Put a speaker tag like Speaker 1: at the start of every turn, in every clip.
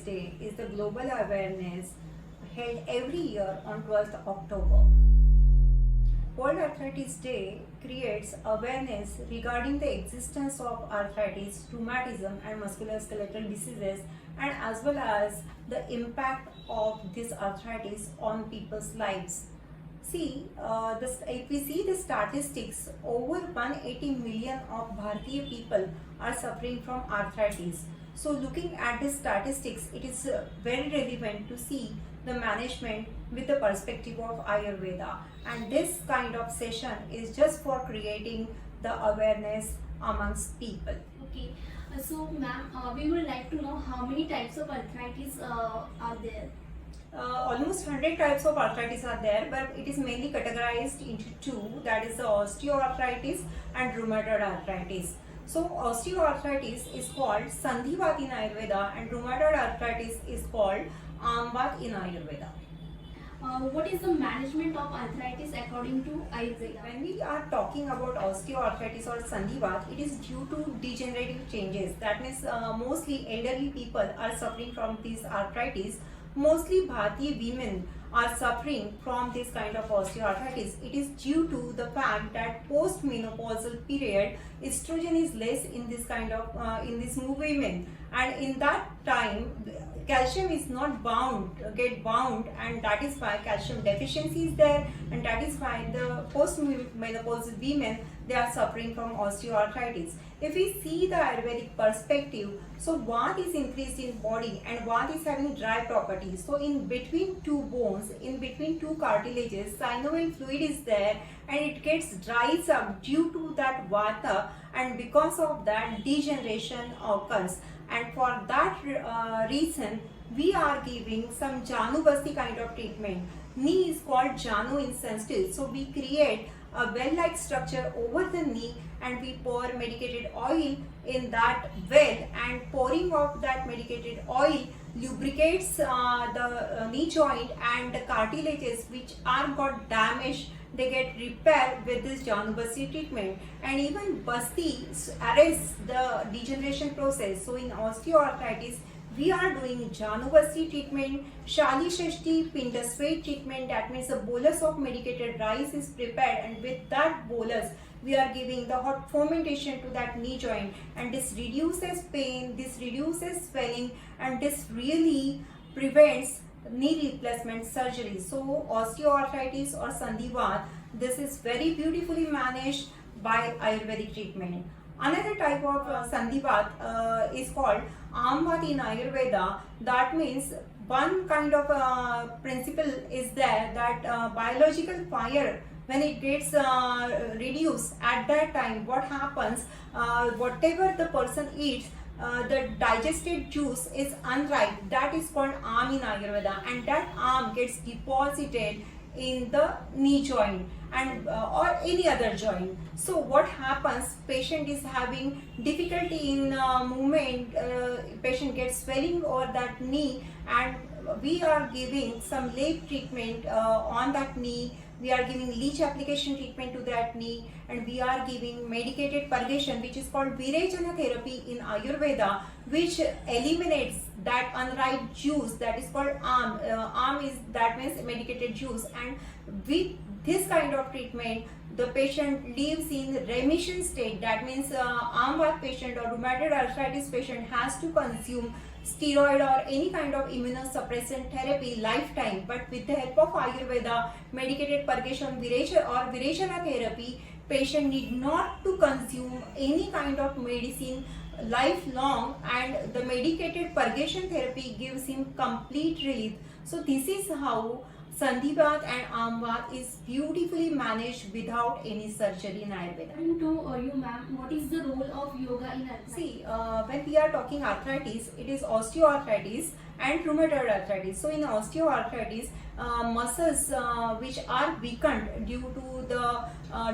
Speaker 1: Day is the global awareness held every year on 12th October. World Arthritis Day creates awareness regarding the existence of arthritis, rheumatism and musculoskeletal diseases, and as well as the impact of this arthritis on people's lives. If we see the statistics, over 180 million of Bharatiya people are suffering from arthritis. So looking at the statistics, it is very relevant to see the management with the perspective of Ayurveda, and this kind of session is just for creating the awareness amongst people.
Speaker 2: Okay, so ma'am, we would like to know how many types of arthritis are there.
Speaker 1: Almost 100 types of arthritis are there, but it is mainly categorized into two, that is the osteoarthritis and rheumatoid arthritis. So osteoarthritis is called Sandhivat in Ayurveda and rheumatoid arthritis is called Amvat in Ayurveda.
Speaker 2: What is the management of arthritis according to Ayurveda?
Speaker 1: When we are talking about osteoarthritis or Sandhivat, it is due to degenerative changes. That means mostly elderly people are suffering from this arthritis. Mostly Bharatiya women are suffering from this kind of osteoarthritis. It is due to the fact that post-menopausal period, estrogen is less in this kind of in these women, and in that time calcium is not get bound, and that is why calcium deficiency is there, and that is why the post-menopausal women, they are suffering from osteoarthritis. If we see the Ayurvedic perspective, so Vata is increased in body and Vata is having dry properties. So in between two bones, in between two cartilages, synovial fluid is there and it gets dries up due to that Vata, and because of that degeneration occurs. And for that reason, we are giving some Janubasti kind of treatment. Knee is called Janu insensitive. So we create a well-like structure over the knee and we pour medicated oil in that well, and pouring of that medicated oil lubricates the knee joint, and the cartilages which are got damaged, they get repaired with this Janubasti treatment. And even Basti arrests the degeneration process. So in osteoarthritis, we are doing Janubasti treatment, Shali Shashti Pindasway treatment. That means a bolus of medicated rice is prepared, and with that bolus we are giving the hot fermentation to that knee joint, and this reduces pain, this reduces swelling, and this really prevents knee replacement surgery. So osteoarthritis or Sandhivat, this is very beautifully managed by Ayurvedic treatment. Another type of Sandhivat is called Amvat in Ayurveda. That means one kind of principle is there that biological fire, when it gets reduced, at that time what happens, whatever the person eats, the digested juice is unripe. That is called arm in Ayurveda, and that arm gets deposited in the knee joint and or any other joint. So what happens, patient is having difficulty in movement, patient gets swelling over that knee, and we are giving some lake treatment on that knee. We are giving leech application treatment to that knee, and we are giving medicated purgation, which is called Virechana therapy in Ayurveda, which eliminates that unripe juice, that is called arm. Arm is, that means medicated juice, and with this kind of treatment, the patient lives in remission state. That means Amvat patient or rheumatoid arthritis patient has to consume steroid or any kind of immunosuppressant therapy lifetime, but with the help of Ayurveda, medicated purgation Virechana therapy, patient need not to consume any kind of medicine lifelong, and the medicated purgation therapy gives him complete relief. So this is how Sandhivat and Amvat is beautifully managed without any surgery in Ayurveda.
Speaker 2: According to you, ma'am, what is the role of yoga in arthritis?
Speaker 1: See, when we are talking arthritis, it is osteoarthritis and rheumatoid arthritis. So in osteoarthritis, muscles which are weakened due to the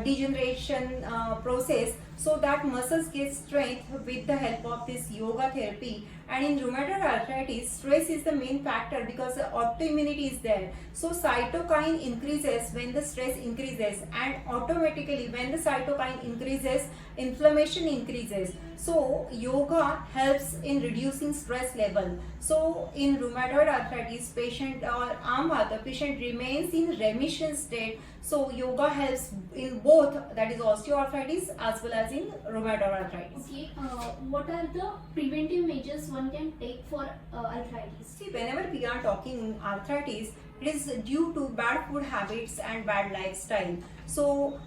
Speaker 1: degeneration process, so that muscles get strength with the help of this yoga therapy. And in rheumatoid arthritis, stress is the main factor because autoimmunity is there. So cytokine increases when the stress increases, and automatically when the cytokine increases, inflammation increases. So yoga helps in reducing stress level. So in rheumatoid arthritis patient or arm vata patient remains in remission state, so yoga helps in both, that is osteoarthritis as well as in rheumatoid arthritis.
Speaker 2: Okay, what are the preventive measures one can take for arthritis?
Speaker 1: See, whenever we are talking arthritis, it is due to bad food habits and bad lifestyle. So,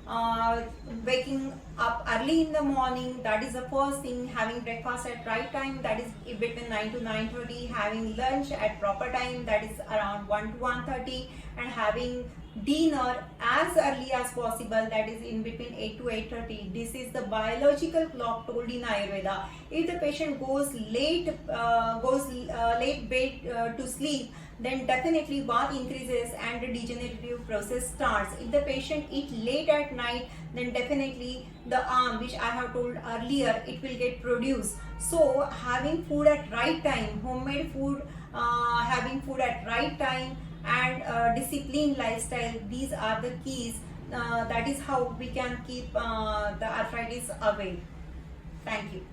Speaker 1: waking up early in the morning, that is the first thing. Having breakfast at right time, that is between 9 to 9:30. Having lunch at proper time, that is around 1 to 1:30, and having dinner as early as possible, that is in between 8 to 8:30. This is the biological clock told in Ayurveda. If the patient goes late bed to sleep, then definitely bath increases and the degenerative process starts. If the patient eat late at night, then definitely the arm, which I have told earlier, it will get produced. So having food at right time, homemade food, having food at right time, and disciplined lifestyle, these are the keys. That is how we can keep the arthritis away. Thank you.